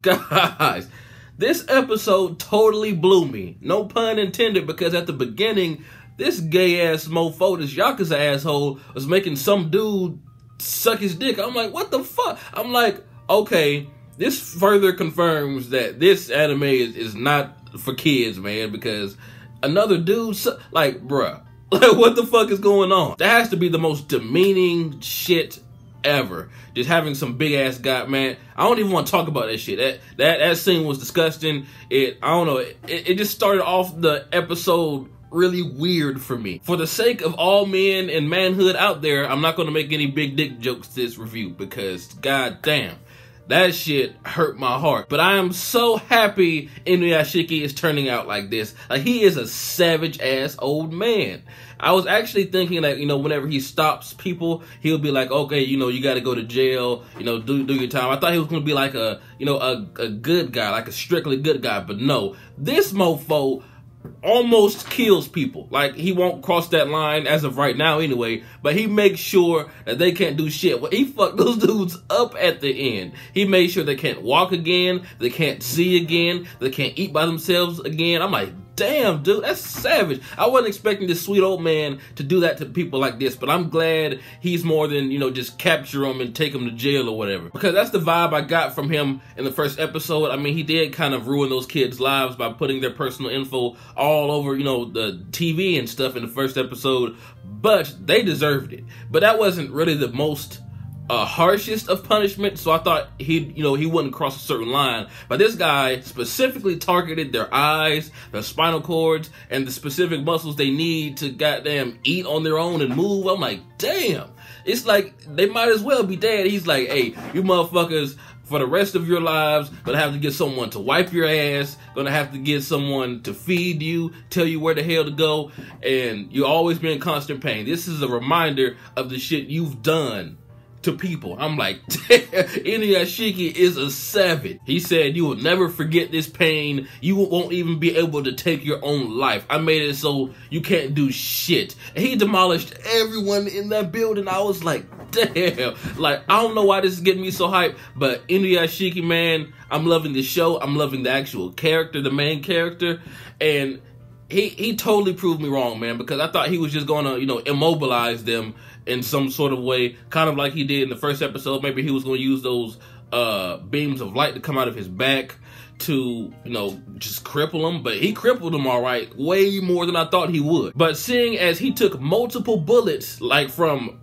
Guys, this episode totally blew me. No pun intended, because at the beginning, this gay-ass mofo, this Yakuza asshole, was making some dude suck his dick. I'm like, what the fuck? I'm like, okay, this further confirms that this anime is not for kids, man, because another dude, like, bruh, like, what the fuck is going on? That has to be the most demeaning shit ever. Just having some big ass guy, man. I don't even want to talk about that shit. That scene was disgusting. I don't know. It just started off the episode really weird for me. For the sake of all men and manhood out there, I'm not going to make any big dick jokes this review, because goddamn, that shit hurt my heart. But I am so happy Inuyashiki is turning out like this. Like, he is a savage ass old man. I was actually thinking that, you know, whenever he stops people, he'll be like, okay, you know, you got to go to jail, you know, do your time. I thought he was going to be like a good guy, like a strictly good guy. But no, this mofo almost kills people. Like, he won't cross that line as of right now anyway, but he makes sure that they can't do shit. Well, he fucked those dudes up at the end. He made sure they can't walk again, they can't see again, they can't eat by themselves again. I'm like, damn, dude, that's savage. I wasn't expecting this sweet old man to do that to people like this, but I'm glad he's more than, you know, just capture them and take them to jail or whatever. Because that's the vibe I got from him in the first episode. I mean, he did kind of ruin those kids' lives by putting their personal info all over, you know, the TV and stuff in the first episode, but they deserved it. But that wasn't really the most harshest of punishment, so I thought he wouldn't cross a certain line. But this guy specifically targeted their eyes, their spinal cords, and the specific muscles they need to goddamn eat on their own and move. I'm like, damn. It's like they might as well be dead. He's like, hey, you motherfuckers, for the rest of your lives, gonna have to get someone to wipe your ass, gonna have to get someone to feed you, tell you where the hell to go, and you'll always be in constant pain. This is a reminder of the shit you've done to people. I'm like, Inuyashiki is a savage. He said, you will never forget this pain. You won't even be able to take your own life. I made it so you can't do shit. And he demolished everyone in that building. I was like, damn. Like, I don't know why this is getting me so hyped, but Inuyashiki, man, I'm loving the show. I'm loving the actual character, the main character. And he totally proved me wrong, man, because I thought he was just gonna, you know, immobilize them in some sort of way, kind of like he did in the first episode. Maybe he was gonna use those beams of light to come out of his back to, you know, just cripple him. But he crippled him all right, way more than I thought he would. But seeing as he took multiple bullets, like from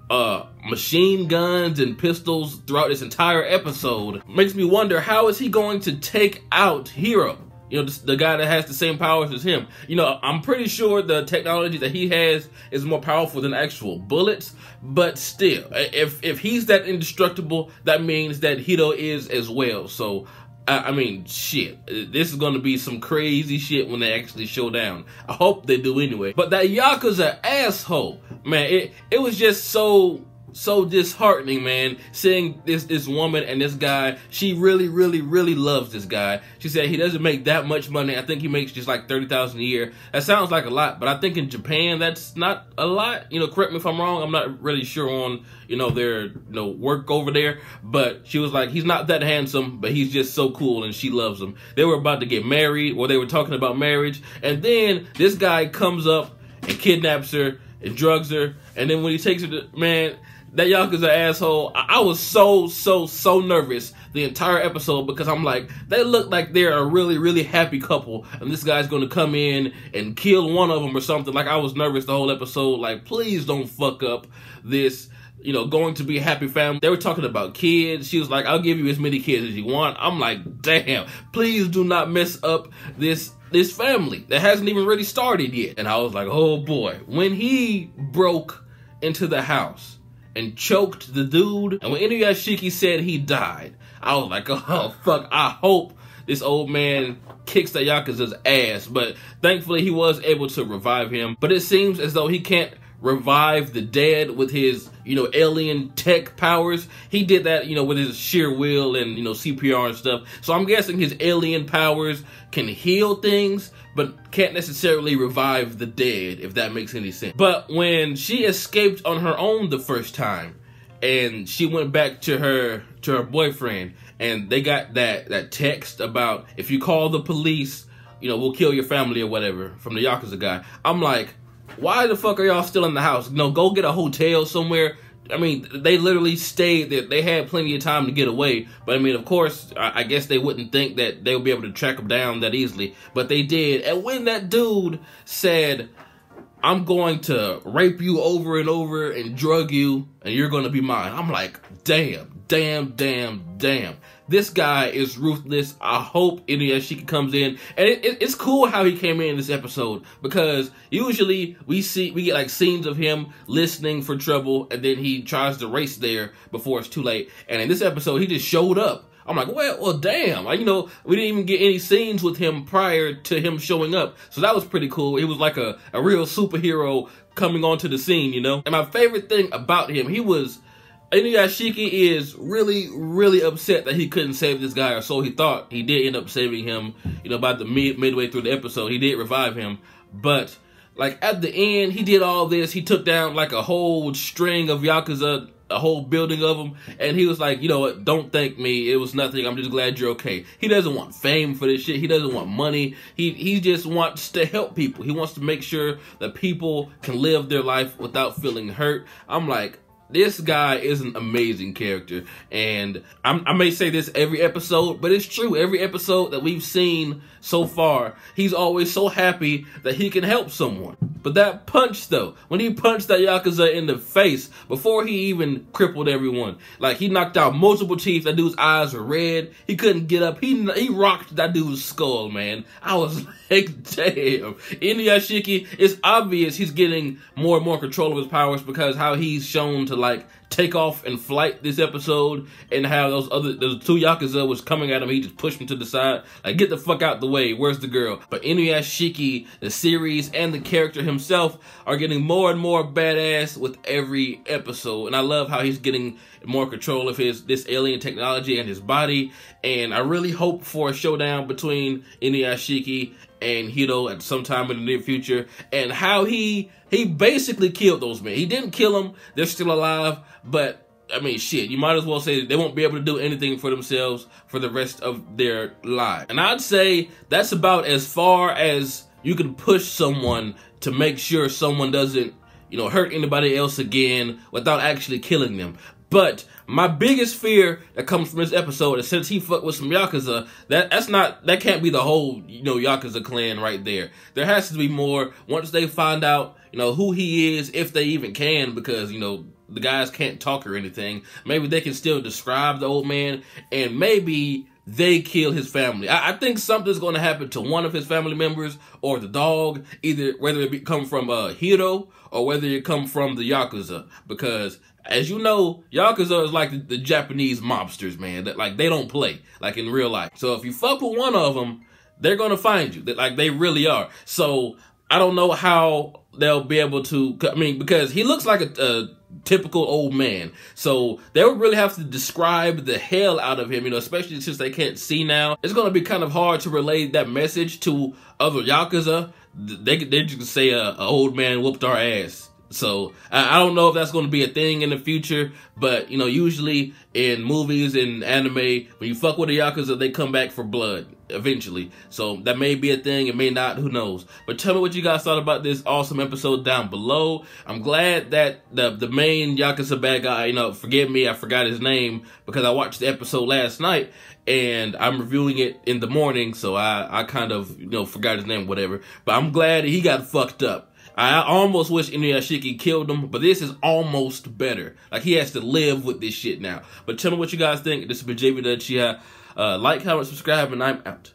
machine guns and pistols throughout this entire episode, makes me wonder, how is he going to take out Hiro? You know, the guy that has the same powers as him. You know, I'm pretty sure the technology that he has is more powerful than actual bullets, but still, if he's that indestructible, that means that Hiro is as well. So, I mean, shit, this is going to be some crazy shit when they actually show down. I hope they do anyway. But that Yakuza asshole, man, it was just so disheartening, man, seeing this woman and this guy. She really loves this guy. She said he doesn't make that much money. I think he makes just like $30,000 a year. That sounds like a lot, but I think in Japan that's not a lot. You know, correct me if I'm wrong. I'm not really sure on, you know, their, you know, work over there, but she was like, he's not that handsome, but he's just so cool, and she loves him. They were about to get married, or they were talking about marriage, and then this guy comes up and kidnaps her and drugs her, and then when he takes her to, man, that Yakuza asshole, I was so nervous the entire episode, because I'm like, they look like they're a really happy couple, and this guy's going to come in and kill one of them or something. Like, I was nervous the whole episode, like, please don't fuck up this, you know, going to be a happy family. They were talking about kids. She was like, I'll give you as many kids as you want. I'm like, damn, please do not mess up this family that hasn't even really started yet. And I was like, oh boy. When he broke into the house and choked the dude, and when Inuyashiki said he died, I was like, oh fuck, I hope this old man kicks the Yakuza's ass. But thankfully he was able to revive him. But it seems as though he can't revive the dead with his, you know, alien tech powers. He did that, you know, with his sheer will and, you know, CPR and stuff. So I'm guessing his alien powers can heal things, but can't necessarily revive the dead, if that makes any sense. But when she escaped on her own the first time, and she went back to her boyfriend, and they got that text about, if you call the police, you know, we'll kill your family or whatever, from the Yakuza guy. I'm like, why the fuck are y'all still in the house? You know, go get a hotel somewhere. I mean, they literally stayed there. They had plenty of time to get away. But, I mean, of course, I guess they wouldn't think that they would be able to track them down that easily. But they did. And when that dude said, I'm going to rape you over and over and drug you, and you're going to be mine, I'm like, damn, damn, damn, damn. This guy is ruthless. I hope Inuyashiki comes in. And it's cool how he came in this episode, because usually we get like scenes of him listening for trouble, and then he tries to race there before it's too late. And in this episode, he just showed up. I'm like, well, damn. Like, you know, we didn't even get any scenes with him prior to him showing up. So that was pretty cool. It was like a real superhero coming onto the scene, you know? And my favorite thing about him, Inuyashiki is really, really upset that he couldn't save this guy, or so he thought. He did end up saving him, you know, about the midway through the episode. He did revive him, but like at the end, he did all this. He took down like a whole string of Yakuza, a whole building of them, and he was like, you know what, don't thank me. It was nothing. I'm just glad you're okay. He doesn't want fame for this shit. He doesn't want money. He just wants to help people. He wants to make sure that people can live their life without feeling hurt. I'm like, this guy is an amazing character, and I may say this every episode, but it's true. Every episode that we've seen so far, he's always so happy that he can help someone. But that punch, though, when he punched that Yakuza in the face, before he even crippled everyone, like, he knocked out multiple teeth. That dude's eyes were red. He couldn't get up. He rocked that dude's skull, man. I was like, damn. Inuyashiki, it's obvious he's getting more and more control of his powers, because how he's shown to, like, take off and flight this episode, and how those two Yakuza was coming at him, he just pushed them to the side, like, get the fuck out the way, where's the girl? But Inuyashiki, the series, and the character himself are getting more and more badass with every episode, and I love how he's getting more control of this alien technology and his body, and I really hope for a showdown between Inuyashiki and Hiro at some time in the near future, and how he basically killed those men. He didn't kill them, they're still alive, but I mean, shit, you might as well say they won't be able to do anything for themselves for the rest of their lives. And I'd say that's about as far as you can push someone to make sure someone doesn't, you know, hurt anybody else again without actually killing them. But my biggest fear that comes from this episode is, since he fucked with some Yakuza, that can't be the whole, you know, Yakuza clan right there. There has to be more once they find out, you know, who he is, if they even can, because, you know, the guys can't talk or anything. Maybe they can still describe the old man, and maybe they kill his family. I think something's going to happen to one of his family members, or the dog, either whether it come from Hiro, or whether it come from the Yakuza, because, as you know, Yakuza is like the Japanese mobsters, man. That, like, they don't play, like, in real life. So if you fuck with one of them, they're gonna find you. Like, they really are. So I don't know how they'll be able to, I mean, because he looks like a typical old man. So they would really have to describe the hell out of him, you know, especially since they can't see now. It's gonna be kind of hard to relay that message to other Yakuza. They just say a old man whooped our ass. So I don't know if that's going to be a thing in the future, but, you know, usually in movies and anime, when you fuck with a Yakuza, they come back for blood eventually. So that may be a thing, it may not, who knows. But tell me what you guys thought about this awesome episode down below. I'm glad that the main Yakuza bad guy, you know, forgive me, I forgot his name, because I watched the episode last night, and I'm reviewing it in the morning, so I kind of, you know, forgot his name, whatever. But I'm glad he got fucked up. I almost wish Inuyashiki killed him, but this is almost better. Like, he has to live with this shit now. But tell me what you guys think. This has been jbDAuchiha. Like, comment, subscribe, and I'm out.